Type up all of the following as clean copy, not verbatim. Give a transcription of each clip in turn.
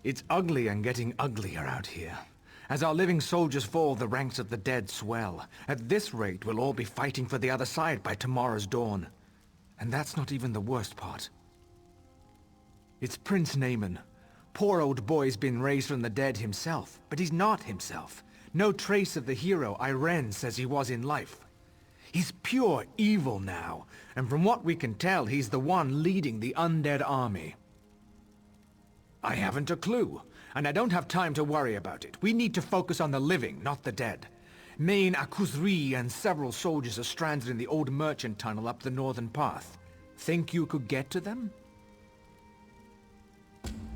It's ugly and getting uglier out here. As our living soldiers fall, the ranks of the dead swell. At this rate, we'll all be fighting for the other side by tomorrow's dawn. And that's not even the worst part. It's Prince Naaman. Poor old boy's been raised from the dead himself, but he's not himself. No trace of the hero Irene says he was in life. He's pure evil now, and from what we can tell, he's the one leading the undead army. I haven't a clue, and I don't have time to worry about it. We need to focus on the living, not the dead. Main Akuzri and several soldiers are stranded in the old merchant tunnel up the northern path. Think you could get to them?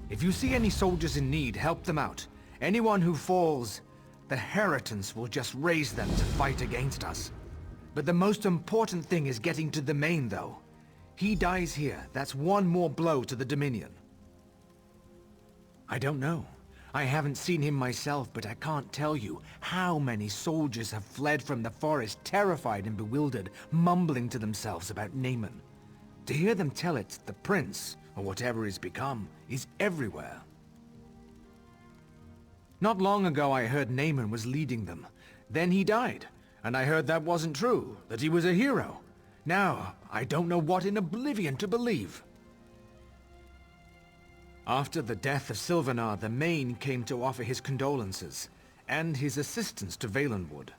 If you see any soldiers in need, help them out. Anyone who falls, the Heritons will just raise them to fight against us. But the most important thing is getting to the main, though. He dies here, that's one more blow to the Dominion. I don't know. I haven't seen him myself, but I can't tell you how many soldiers have fled from the forest, terrified and bewildered, mumbling to themselves about Naaman. To hear them tell it, the prince, or whatever he's become, is everywhere. Not long ago I heard Naaman was leading them. Then he died, and I heard that wasn't true, that he was a hero. Now, I don't know what in oblivion to believe. After the death of Sylvanar, the Main came to offer his condolences, and his assistance to Valenwood.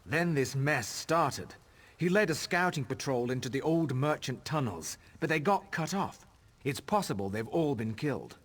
Then this mess started. He led a scouting patrol into the old merchant tunnels, but they got cut off. It's possible they've all been killed.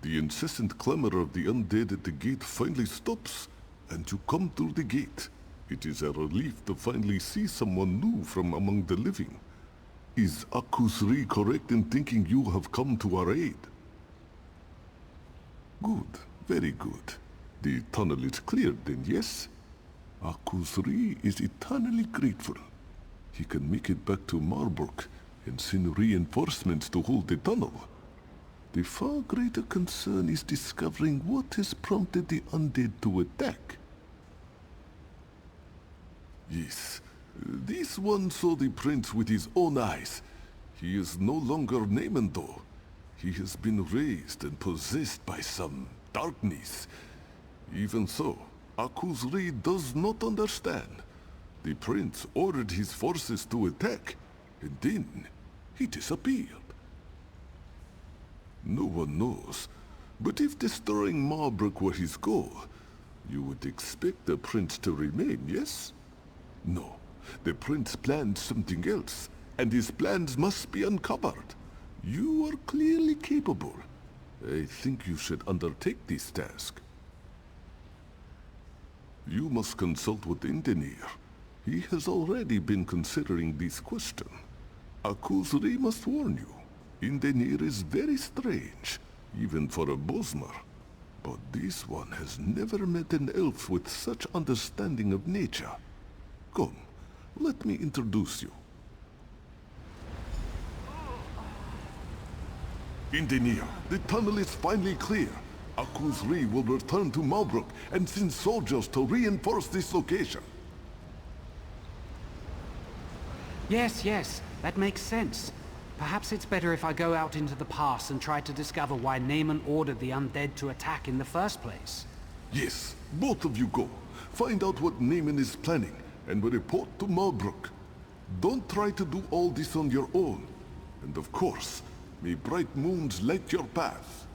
The incessant clamor of the undead at the gate finally stops, and you come through the gate. It is a relief to finally see someone new from among the living. Is Akusri correct in thinking you have come to our aid? Good, very good. The tunnel is cleared then, yes? Akusri is eternally grateful. He can make it back to Marburg and send reinforcements to hold the tunnel. The far greater concern is discovering what has prompted the undead to attack. Yes, this one saw the prince with his own eyes. He is no longer Naaman though. He has been raised and possessed by some darkness. Even so, Akuzri does not understand. The prince ordered his forces to attack, and then he disappeared. No one knows, but if destroying Marburg were his goal, you would expect the prince to remain, yes? No, the prince planned something else, and his plans must be uncovered. You are clearly capable. I think you should undertake this task. You must consult with Engineer. He has already been considering this question. Akuzri must warn you. Engineer is very strange, even for a Bosmer. But this one has never met an elf with such understanding of nature. Come, let me introduce you. Engineer, the tunnel is finally clear. Akuzri will return to Malbruk and send soldiers to reinforce this location. Yes, that makes sense. Perhaps it's better if I go out into the pass and try to discover why Naaman ordered the undead to attack in the first place. Yes, both of you go. Find out what Naaman is planning and report to Malbruk. Don't try to do all this on your own. And of course, may bright moons light your path.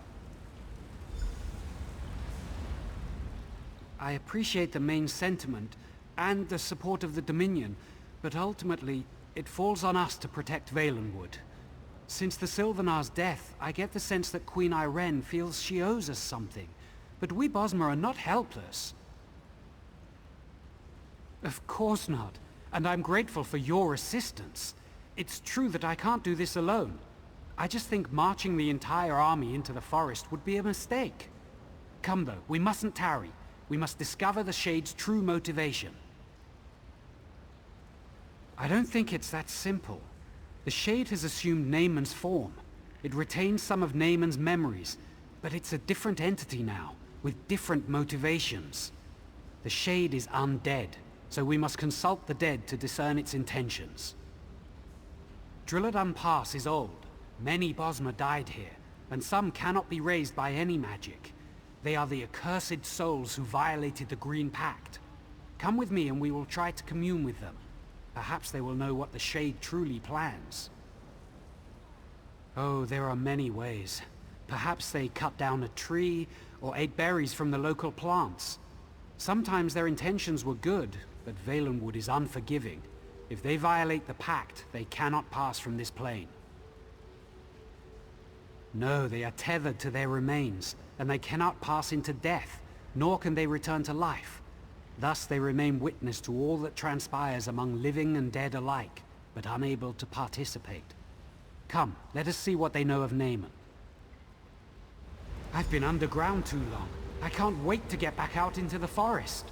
I appreciate the main sentiment and the support of the Dominion, but ultimately, it falls on us to protect Valenwood. Since the Sylvanar's death, I get the sense that Queen Irene feels she owes us something, but we Bosmer are not helpless. Of course not, and I'm grateful for your assistance. It's true that I can't do this alone. I just think marching the entire army into the forest would be a mistake. Come though, we mustn't tarry. We must discover the Shade's true motivation. I don't think it's that simple. The Shade has assumed Naaman's form. It retains some of Naaman's memories, but it's a different entity now, with different motivations. The Shade is undead, so we must consult the dead to discern its intentions. Drilladun Pass is old. Many Bosmer died here, and some cannot be raised by any magic. They are the accursed souls who violated the Green Pact. Come with me and we will try to commune with them. Perhaps they will know what the Shade truly plans. Oh, there are many ways. Perhaps they cut down a tree, or ate berries from the local plants. Sometimes their intentions were good, but Valenwood is unforgiving. If they violate the Pact, they cannot pass from this plane. No, they are tethered to their remains, and they cannot pass into death, nor can they return to life. Thus they remain witness to all that transpires among living and dead alike, but unable to participate. Come, let us see what they know of Naaman. I've been underground too long. I can't wait to get back out into the forest.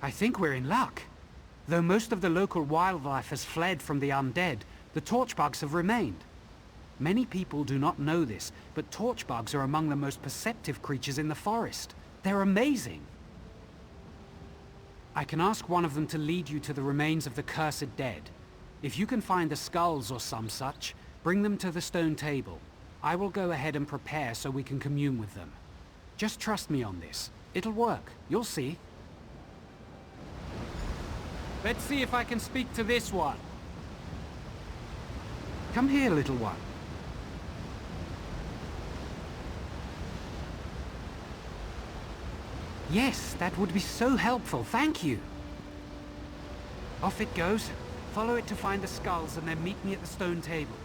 I think we're in luck. Though most of the local wildlife has fled from the undead, the torchbugs have remained. Many people do not know this, but torchbugs are among the most perceptive creatures in the forest. They're amazing. I can ask one of them to lead you to the remains of the cursed dead. If you can find the skulls or some such, bring them to the stone table. I will go ahead and prepare so we can commune with them. Just trust me on this. It'll work. You'll see. Let's see if I can speak to this one. Come here, little one. Yes, that would be so helpful, thank you. Off it goes. Follow it to find the skulls and then meet me at the stone table.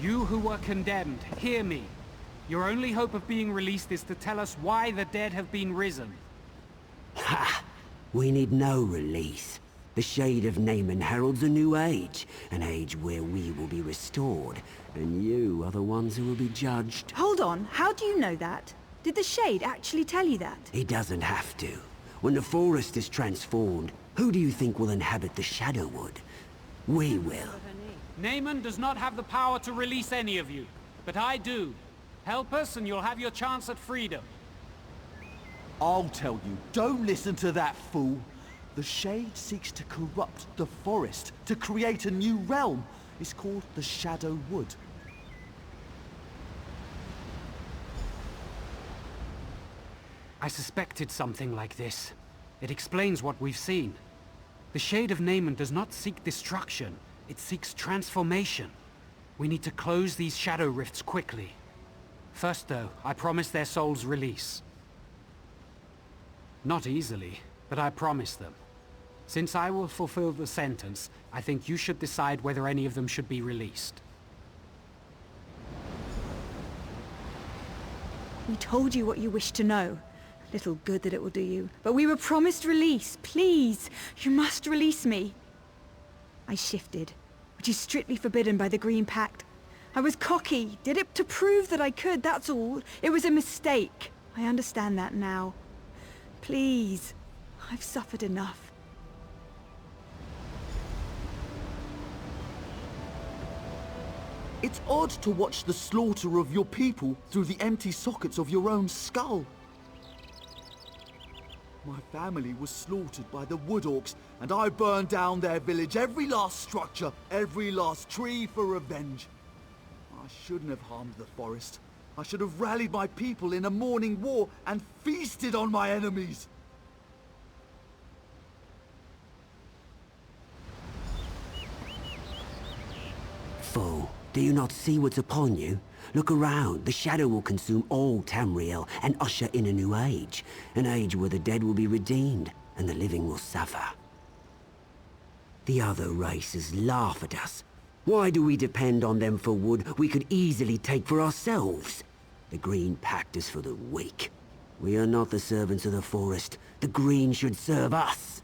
You who were condemned, hear me. Your only hope of being released is to tell us why the dead have been risen. Ha! We need no release. The Shade of Naaman heralds a new age. An age where we will be restored. And you are the ones who will be judged. Hold on, how do you know that? Did the Shade actually tell you that? He doesn't have to. When the forest is transformed, who do you think will inhabit the Shadowwood? We will. Naaman does not have the power to release any of you, but I do. Help us and you'll have your chance at freedom. I'll tell you, don't listen to that fool. The Shade seeks to corrupt the forest, to create a new realm. It's called the Shadowwood. I suspected something like this. It explains what we've seen. The Shade of Naaman does not seek destruction, it seeks transformation. We need to close these shadow rifts quickly. First though, I promise their souls release. Not easily, but I promise them. Since I will fulfill the sentence, I think you should decide whether any of them should be released. We told you what you wished to know. Little good that it will do you. But we were promised release. Please, you must release me. I shifted, which is strictly forbidden by the Green Pact. I was cocky, did it to prove that I could, that's all. It was a mistake. I understand that now. Please, I've suffered enough. It's odd to watch the slaughter of your people through the empty sockets of your own skull. My family was slaughtered by the Wood Orcs, and I burned down their village, every last structure, every last tree for revenge. I shouldn't have harmed the forest. I should have rallied my people in a morning war and feasted on my enemies. Fool, do you not see what's upon you? Look around. The shadow will consume all Tamriel and usher in a new age. An age where the dead will be redeemed and the living will suffer. The other races laugh at us. Why do we depend on them for wood we could easily take for ourselves? The Green Pact is for the weak. We are not the servants of the forest. The Green should serve us.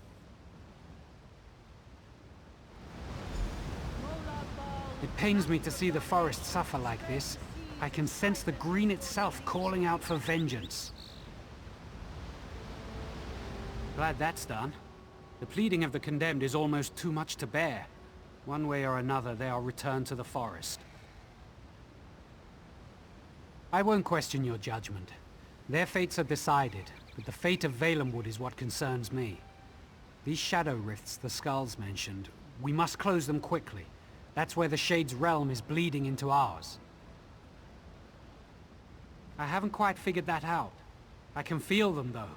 It pains me to see the forest suffer like this. I can sense the Green itself calling out for vengeance. Glad that's done. The pleading of the condemned is almost too much to bear. One way or another, they are returned to the forest. I won't question your judgment. Their fates are decided, but the fate of Valenwood is what concerns me. These shadow rifts the skulls mentioned, we must close them quickly. That's where the Shade's realm is bleeding into ours. I haven't quite figured that out. I can feel them, though.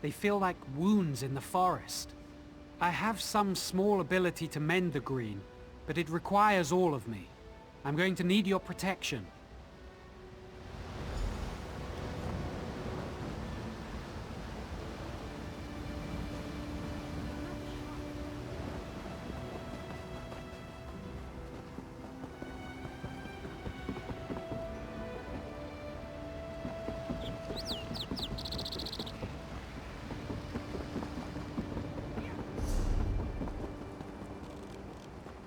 They feel like wounds in the forest. I have some small ability to mend the Green, but it requires all of me. I'm going to need your protection.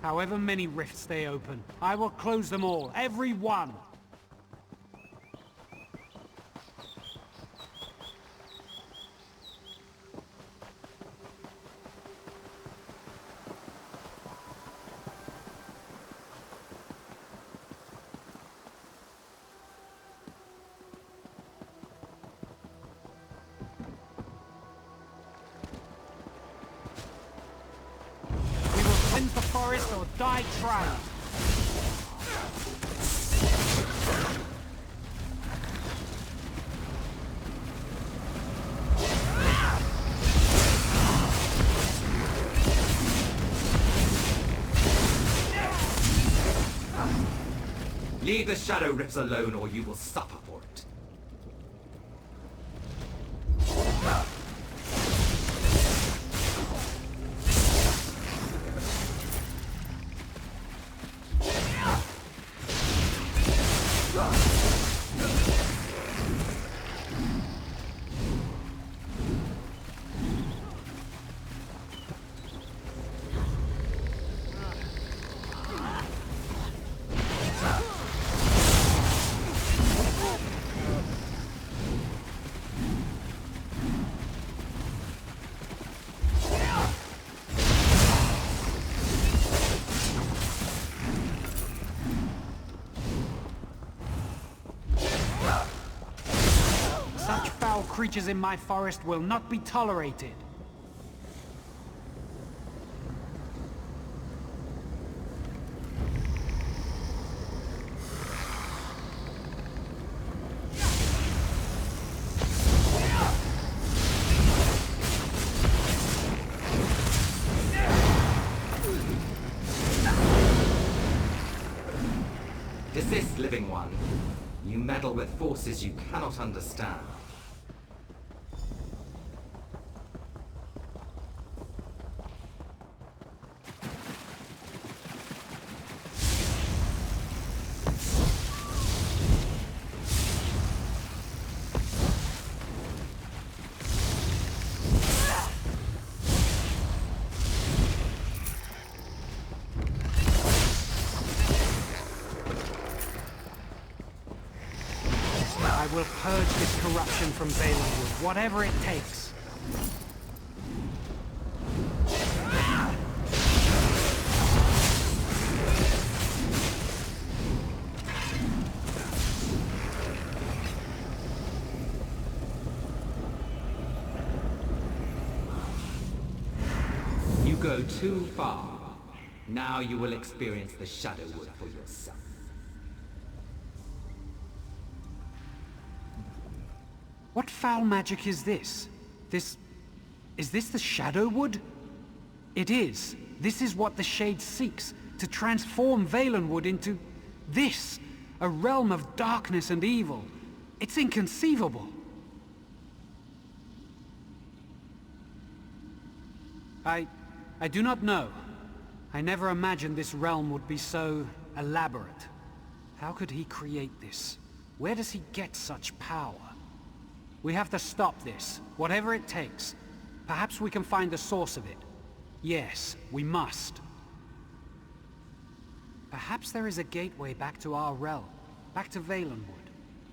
However many rifts they open, I will close them all, every one! Cleanse the forest or die trying. Leave the shadow rifts alone or you will suffer for it. creatures in my forest will not be tolerated. Desist, living one. You meddle with forces you cannot understand. I will purge this corruption from Valenwood, whatever it takes. You go too far. Now you will experience the Shadowwood for yourself. What foul magic is this? Is this the Shadowwood? It is. This is what the Shade seeks, to transform Valenwood into this, a realm of darkness and evil. It's inconceivable. I do not know. I never imagined this realm would be so elaborate. How could he create this? Where does he get such power? We have to stop this, whatever it takes. Perhaps we can find the source of it. Yes, we must. Perhaps there is a gateway back to our realm, back to Valenwood.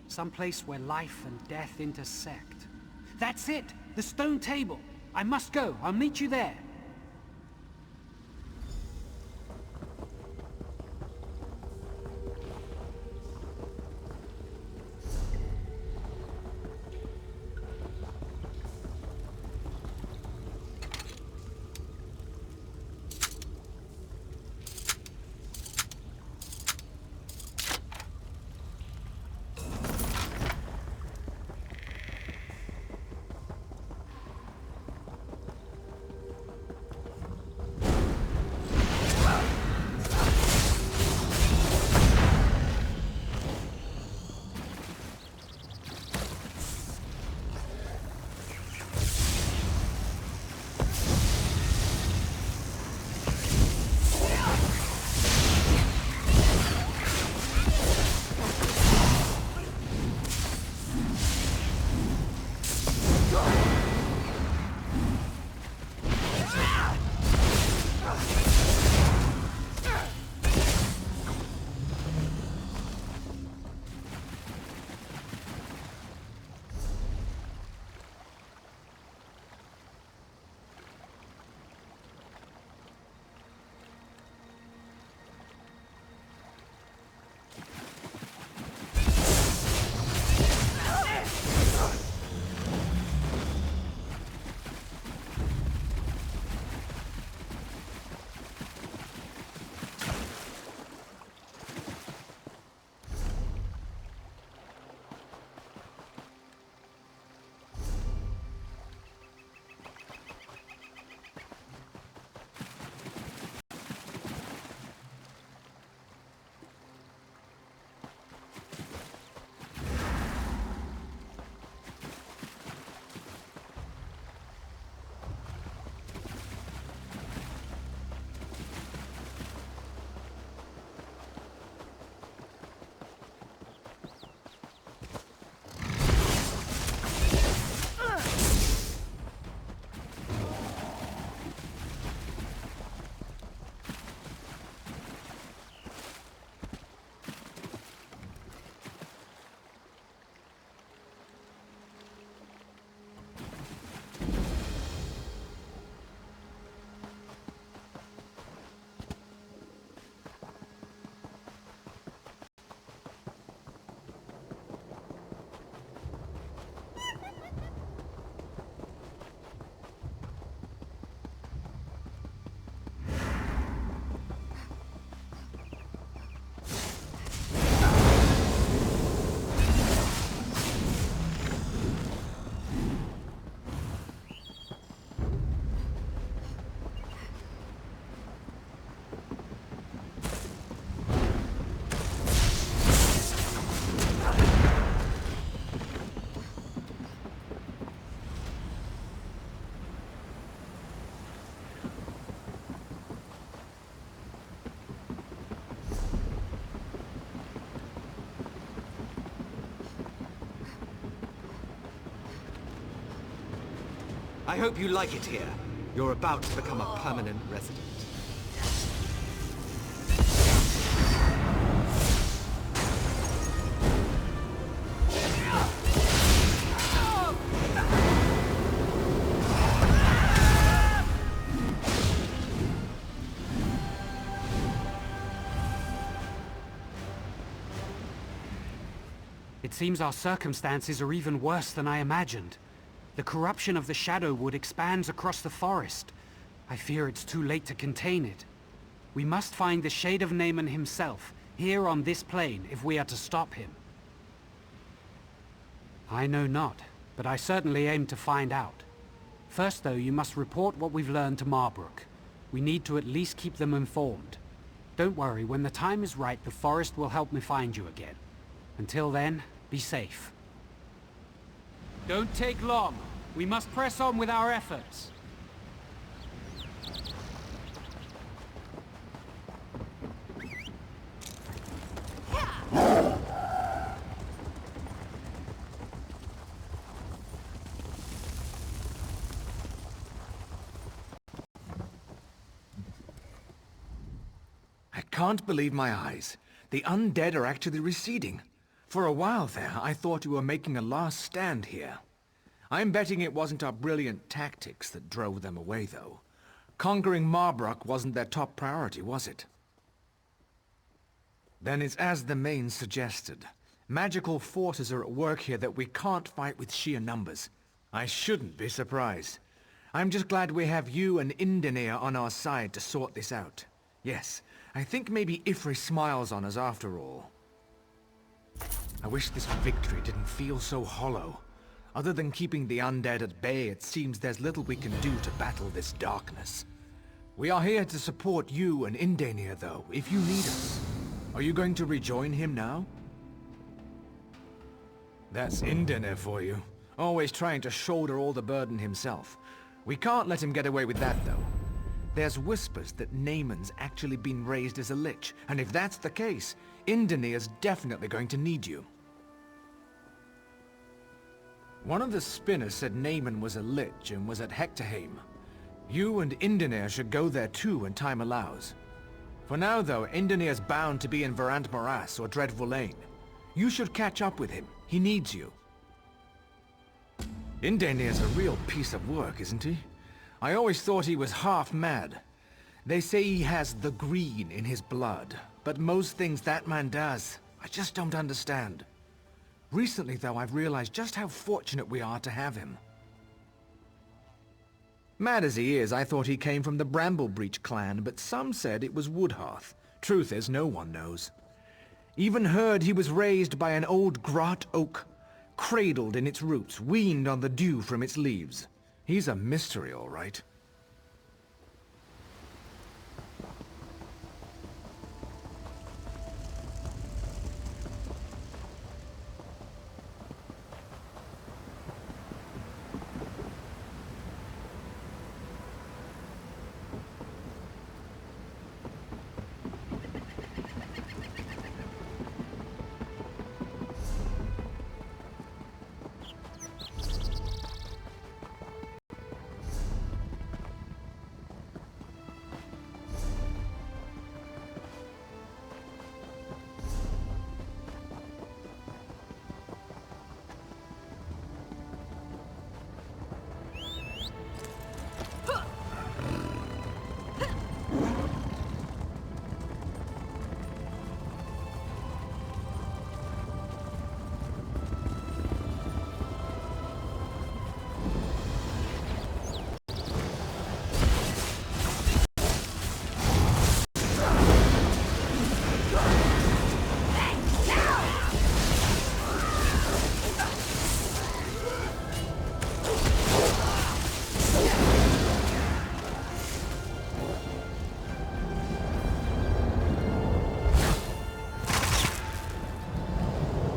Some place where life and death intersect. That's it! The stone table! I must go. I'll meet you there. I hope you like it here. You're about to become a permanent resident. It seems our circumstances are even worse than I imagined. The corruption of the Shadowwood expands across the forest. I fear it's too late to contain it. We must find the Shade of Naaman himself, here on this plane, if we are to stop him. I know not, but I certainly aim to find out. First though, you must report what we've learned to Marbrook. We need to at least keep them informed. Don't worry, when the time is right, the forest will help me find you again. Until then, be safe. Don't take long. We must press on with our efforts. I can't believe my eyes. The undead are actually receding. For a while there, I thought you were making a last stand here. I'm betting it wasn't our brilliant tactics that drove them away, though. Conquering Marbrook wasn't their top priority, was it? Then it's as the main suggested. Magical forces are at work here that we can't fight with sheer numbers. I shouldn't be surprised. I'm just glad we have you and Indenir on our side to sort this out. Yes, I think maybe Ifri smiles on us after all. I wish this victory didn't feel so hollow. Other than keeping the undead at bay, it seems there's little we can do to battle this darkness. We are here to support you and Indenir, though, if you need us. Are you going to rejoin him now? That's Indenir for you. Always trying to shoulder all the burden himself. We can't let him get away with that, though. There's whispers that Naaman's actually been raised as a lich, and if that's the case, Indenir's definitely going to need you. One of the spinners said Naaman was a lich and was at Hectorheim. You and Indenir should go there too when time allows. For now, though, Indenir's bound to be in Verant Morass or Dreadful Lane. You should catch up with him. He needs you. Indenir's a real piece of work, isn't he? I always thought he was half mad. They say he has the green in his blood, but most things that man does, I just don't understand. Recently, though, I've realized just how fortunate we are to have him. Mad as he is, I thought he came from the Bramblebreach clan, but some said it was Woodhearth. Truth is, no one knows. Even heard he was raised by an old grot oak, cradled in its roots, weaned on the dew from its leaves. He's a mystery, all right.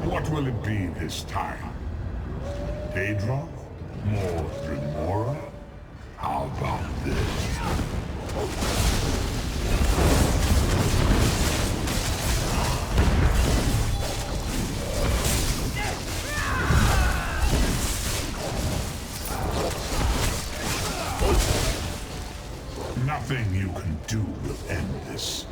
What will it be this time? Daedra? More Remora? How about this? Nothing you can do will end this.